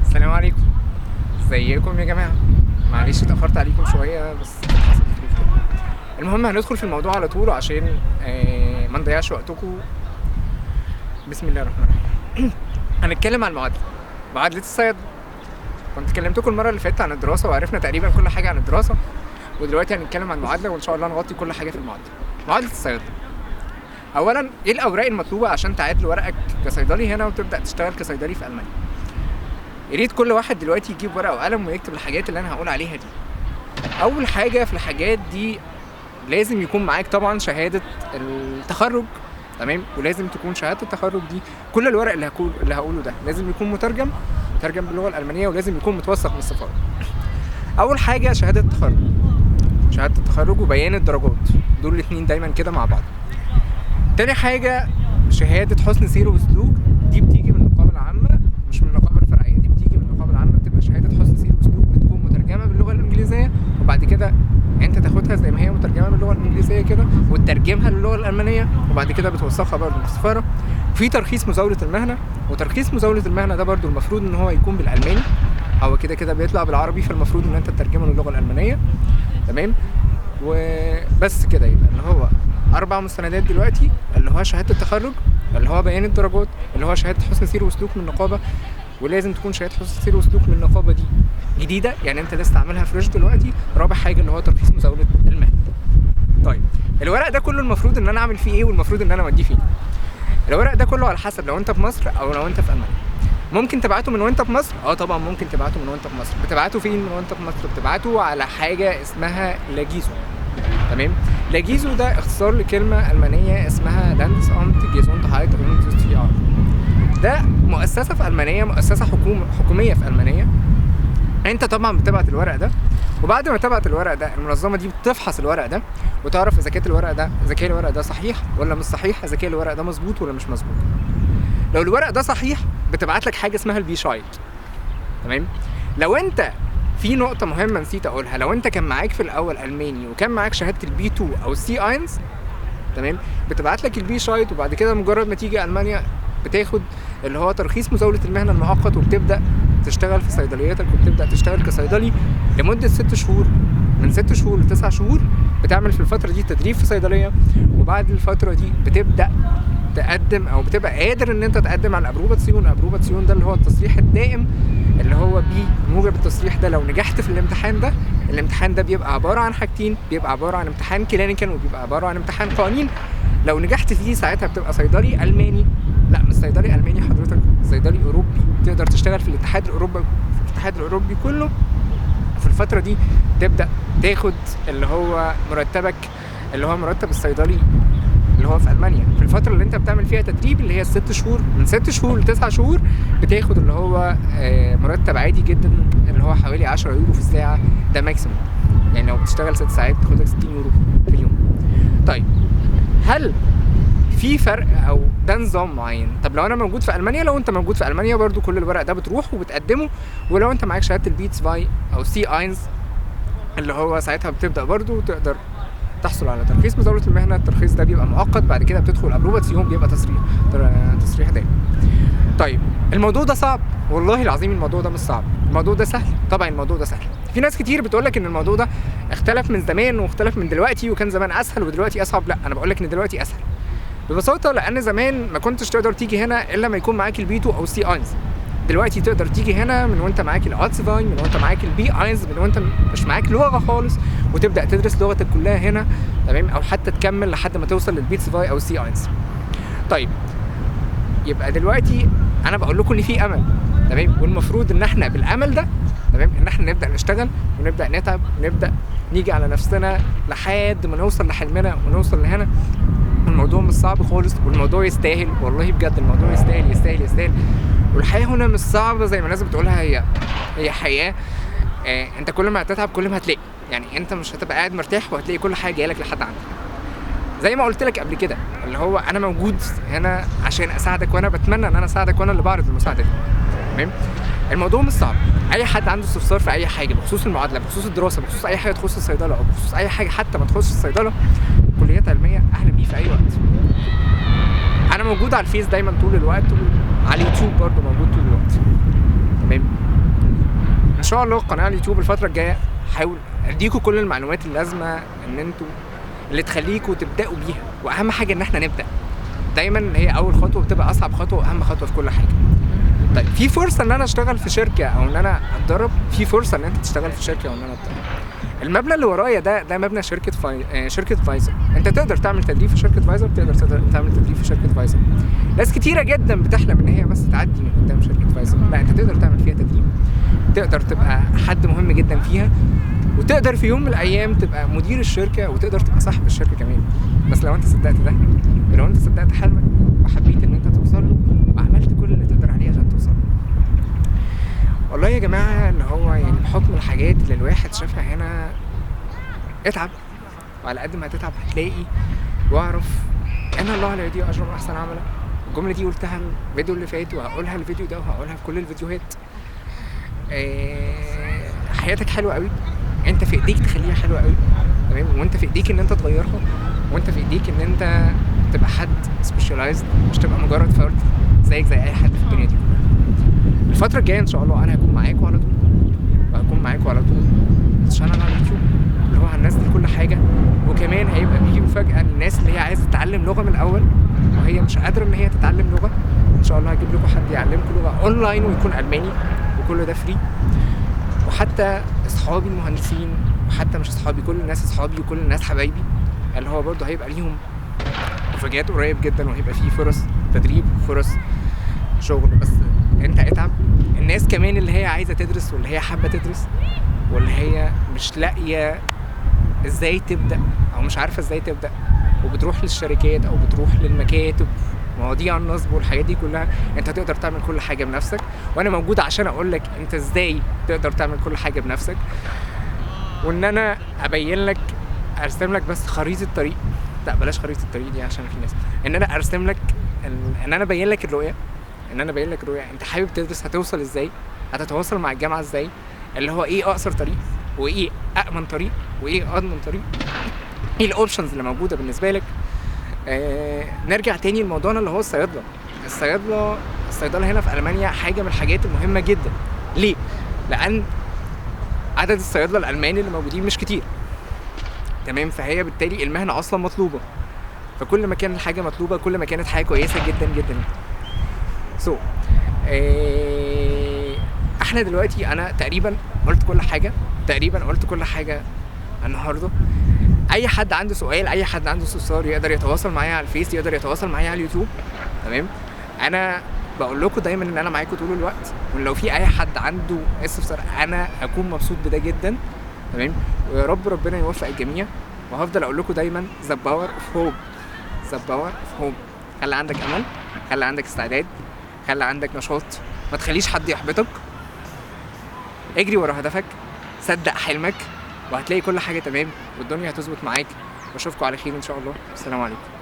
السلام عليكم. ازيكم يا جماعه؟ معلش اتاخرت عليكم شويه بس حصل ظروف كده. المهم هندخل في الموضوع على طول عشان ما نضيعش وقتكم. بسم الله الرحمن الرحيم. هنتكلم عن معادله الصيادله. كنت كلمتكم المره اللي فاتت عن الدراسه وعرفنا تقريبا كل حاجه عن الدراسه، ودلوقتي هنتكلم عن المعادله وان شاء الله نغطي كل حاجه في المعادله. معادله الصيادله، اولا ايه الاوراق المطلوبه عشان تعادل ورقك كصيدلي هنا وتبدا تشتغل كصيدلي في المانيا؟ يا ريت كل واحد دلوقتي يجيب ورقه وقلم ويكتب الحاجات اللي انا هقول عليها دي. اول حاجه في الحاجات دي لازم يكون معاك طبعا شهاده التخرج، تمام؟ ولازم تكون شهاده التخرج دي كل الورق اللي هقوله ده لازم يكون مترجم باللغه الالمانيه، ولازم يكون متوثق من السفاره. اول حاجه شهاده التخرج وبيان الدرجات، دول الاثنين دايما كده مع بعض. تاني حاجه شهاده حسن سير وسلوك، دي بتيجي من النقابه العامه مش من النقابه الفرعيه، دي بتيجي من النقابه العامه، بتبقى شهاده حسن سير وسلوك، بتكون مترجمه باللغه الانجليزيه وبعد كده انت تاخدها زي ما هي مترجمه باللغه الانجليزيه كده وتترجمها للغه الالمانيه وبعد كده بتوثقها برضه في السفاره. في ترخيص مزاوله المهنه، وترخيص مزاوله المهنه ده برضه المفروض ان هو يكون بالالماني، هو كده بيطلع بالعربي فالمفروض ان انت تترجمه للغه الالمانيه، تمام؟ وبس كده. يبقى اللي هو 4 مستندات دلوقتي، اللي هو شهاده التخرج، اللي هو بيان الدرجات، اللي هو شهاده حسن سير وسلوك من النقابه، ولازم تكون شهاده حسن سير وسلوك من النقابه دي جديده، يعني انت لسه عاملها فريش دلوقتي. رابع حاجه اللي هو ترخيص مزاوله المهنه. طيب الورق ده كله المفروض ان انا اعمل فيه ايه والمفروض ان انا اوديه فين؟ الورق ده كله على حسب لو انت في مصر او لو انت في المانيا. ممكن تبعته من وانت في مصر، طبعا ممكن تبعته من وانت في مصر. بتبعته فين من وانت في مصر؟ بتبعته على حاجه اسمها لاجيزو، تمام؟ لاجيزو ده اختصار لكلمه المانيه اسمها لاندسامت جيزوندهايت اندستريال. ده مؤسسه في المانيا، مؤسسه حكوميه في المانيا. انت طبعا بتبعت الورق ده، وبعد ما تبعت الورق ده المنظمه دي بتفحص الورق ده وتعرف اذا كان الورق ده صحيح ولا مش صحيح، اذا كان الورق ده مظبوط ولا مش مظبوط. لو الورق ده صحيح بتبعت لك حاجه اسمها البي شايت، تمام؟ لو انت في نقطه مهمه نسيت اقولها، لو انت كان معاك في الاول الماني وكان معاك شهاده البي 2 او السي اينز، تمام، بتبعت لك البي شايت، وبعد كده مجرد ما تيجي المانيا بتاخد اللي هو ترخيص مزاوله المهنه المؤقت وبتبدا تشتغل في صيدلياتك وبتبدا تشتغل كصيدلي لمده 6 شهور، من 6 شهور ل9 شهور. بتعمل في الفتره دي تدريب في صيدليه، وبعد الفتره دي بتبدا تقدم او بتبقى قادر ان انت تقدم على الابروباتسيون ده اللي هو التصريح الدائم، اللي هو بموجب التصريح ده لو نجحت في الامتحان ده بيبقى عباره عن حاجتين، بيبقى عباره عن امتحان كلينيكال وبيبقى عباره عن امتحان قوانين. لو نجحت فيه ساعتها بتبقى صيدلي الماني، لا مش صيدلي الماني حضرتك، صيدلي اوروبي، تقدر تشتغل في الاتحاد الاوروبي كله. في الفتره دي تبدا تاخد اللي هو مرتبك، اللي هو مرتب الصيدلي اللي هو في المانيا. في الفتره اللي انت بتعمل فيها تدريب اللي هي 6 شهور، من 6 شهور ل9 شهور بتاخد اللي هو مرتب عادي جدا اللي هو حوالي 10 يورو في الساعه، ده ماكسيموم. يعني لو بتشتغل 6 ساعات بتاخد لك 60 يورو في اليوم. طيب هل في فرق او ده نظام معين؟ طب لو انا موجود في المانيا، لو انت موجود في المانيا برضو كل الورق ده بتروح وبتقدمه، ولو انت معاك شهاده البي 2 او سي اينز اللي هو ساعتها بتبدا برضو تقدر تحصل على ترخيص مزاوله المهنه. الترخيص ده بيبقى مؤقت، بعد كده بتدخل ابروباتسيون بيبقى تصريح دائم. طيب الموضوع ده صعب؟ والله العظيم الموضوع ده مش صعب، الموضوع ده سهل. طبعا الموضوع ده سهل. في ناس كتير بتقولك ان الموضوع ده اختلف من زمان واختلف من دلوقتي، وكان زمان اسهل ودلوقتي اصعب. لا، انا بقولك ان دلوقتي اسهل ببساطه، لان زمان ما كنتش تقدر تيجي هنا الا ما يكون معاك البي 2 او السي اينز. دلوقتي تقدر تيجي هنا من وانت معاك الاتسفاين، من وانت معاك البي اينز، من وانت مش معاك لغه خالص، وتبدا تدرس لغتك كلها هنا، تمام؟ او حتى تكمل لحد ما توصل للبي 2 او السي اينز. طيب يبقى دلوقتي انا بقول لكم ان في امل، تمام؟ والمفروض ان احنا بالامل ده، تمام، ان احنا نبدا نشتغل ونبدا نتعب ونبدا نيجي على نفسنا لحد ما نوصل لحلمنا ونوصل لهنا. الموضوع مش صعب خالص، والموضوع يستاهل، والله بجد الموضوع يستاهل يستاهل يستاهل. والحياه هنا مش صعبه زي ما الناس بتقولها، هي حياه. انت كل ما هتتعب كل ما هتلاقي، يعني انت مش هتبقى قاعد مرتاح وهتلاقي كل حاجه جايلك لحد عندك. زي ما قلت لك قبل كده اللي هو انا موجود هنا عشان اساعدك، وانا بتمنى ان انا اساعدك، وانا اللي بعرض المساعده دي، تمام؟ الموضوع مش صعب. اي حد عنده استفسار في اي حاجه بخصوص المعادله، بخصوص الدراسه، بخصوص اي حاجه تخص الصيدله، او بخصوص اي حاجه حتى ما تخصش الصيدله، كليات علميه، اهلا بيه في اي وقت. انا موجود على الفيس دايما طول الوقت، على اليوتيوب برضه موجود طول الوقت. شاء الله قناه على اليوتيوب الفتره الجايه هحاول اديكم كل المعلومات اللازمه ان انتوا اللي تخليكم تبداوا بيها، واهم حاجه ان احنا نبدا. دايما هي اول خطوه بتبقى اصعب خطوه واهم خطوه في كل حاجه. طيب في فرصه ان انا اشتغل في شركه او ان انا اتدرب، في فرصه ان انت تشتغل في شركه او ان انا اتدرب. المبنى اللي ورايا ده مبنى شركه فايزر. انت تقدر تعمل تدريب في شركه فايزر، تقدر تعمل تدريب في شركه فايزر. ناس كتيره جدا بتحلم ان هي بس تعدي من قدام شركه فايزر، لا انت تقدر تعمل فيها تدريب، تقدر تبقى حد مهم جدا فيها، وتقدر في يوم من الايام تبقى مدير الشركه، وتقدر تبقى صاحب الشركه كمان. بس لو انت صدقت ده، لو انت صدقت حلمك وحبيت ان انت توصل له وعملت كل اللي تقدر عليه عشان توصل. والله يا جماعه اللي هو يعني بحكم الحاجات اللي الواحد شافها هنا، اتعب، وعلى قد ما هتتعب هتلاقي. واعرف ان الله لا يضيع اجر من احسن عملا. الجمله دي قلتها الفيديو اللي فات، وهقولها الفيديو ده، وهقولها في كل الفيديوهات. حياتك حلوه قوي، انت في ايديك تخليها حلوه قوي، تمام؟ وانت في ايديك ان انت تغيرها، وانت في ايديك ان انت تبقى حد سبيشالايزد، مش تبقى مجرد فرد زيك زي اي حد في الدنيا دي كلها. الفتره الجايه ان شاء الله انا هكون معاكم على طول، وهكون معاكم على طول الشانل على اليوتيوب اللي هو هننزل كل حاجه. وكمان هيبقى بيجي مفاجاه للناس اللي هي عايزه تتعلم لغه من الاول وهي مش قادره ان هي تتعلم لغه. ان شاء الله هجيب لكم حد يعلمكم لغه اونلاين ويكون الماني، وكل ده فري. وحتى اصحابي المهندسين، وحتى مش اصحابي، كل الناس اصحابي وكل الناس حبايبي، اللي هو برضه هيبقى ليهم مفاجآت قريب جدا، وهيبقى فيه فرص تدريب وفرص شغل. بس انت اتعب. الناس كمان اللي هي عايزه تدرس، واللي هي حابه تدرس، واللي هي مش لاقيه ازاي تبدا او مش عارفه ازاي تبدا، وبتروح للشركات او بتروح للمكاتب، مواضيع النصب والحاجات دي كلها، انت تقدر تعمل كل حاجه بنفسك. وانا موجود عشان اقول لك انت ازاي تقدر تعمل كل حاجه بنفسك، وان انا ابين لك، ارسم لك بس خريطه الطريق. لا بلاش خريطه الطريق دي عشان في ناس، ان انا ارسم لك، ان انا ابين لك الرؤيه، انت حابب تدرس هتوصل ازاي، هتتواصل مع الجامعه ازاي، اللي هو ايه اقصر طريق، وايه امن طريق، وايه اضمن طريق، ايه الاوبشنز اللي موجوده بالنسبه لك. نرجع تاني لموضوعنا اللي هو الصيدله هنا في المانيا حاجه من الحاجات المهمه جدا. ليه؟ لان عدد الصيادله الالمان اللي موجودين مش كتير، تمام؟ فهي بالتالي المهنه اصلا مطلوبه، فكل ما كان الحاجه مطلوبه كل ما كانت حاجه كويسه جدا جدا. احنا دلوقتي انا تقريبا قلت كل حاجه النهارده. اي حد عنده سؤال، اي حد عنده استفسار، يقدر يتواصل معايا على الفيس، يقدر يتواصل معايا على اليوتيوب، تمام؟ انا بقول لكم دايما ان انا معاكم طول الوقت، ولو في اي حد عنده استفسار انا هكون مبسوط بده جدا، تمام؟ ويا رب ربنا يوفق الجميع. وهفضل اقول لكم دايما the power of hope. خلي عندك امل، خلي عندك استعداد، خلي عندك نشاط، ما تخليش حد يحبطك، اجري ورا هدفك، صدق حلمك، وهتلاقي كل حاجه تمام، والدنيا هتظبط معاك. واشوفكم على خير ان شاء الله. السلام عليكم.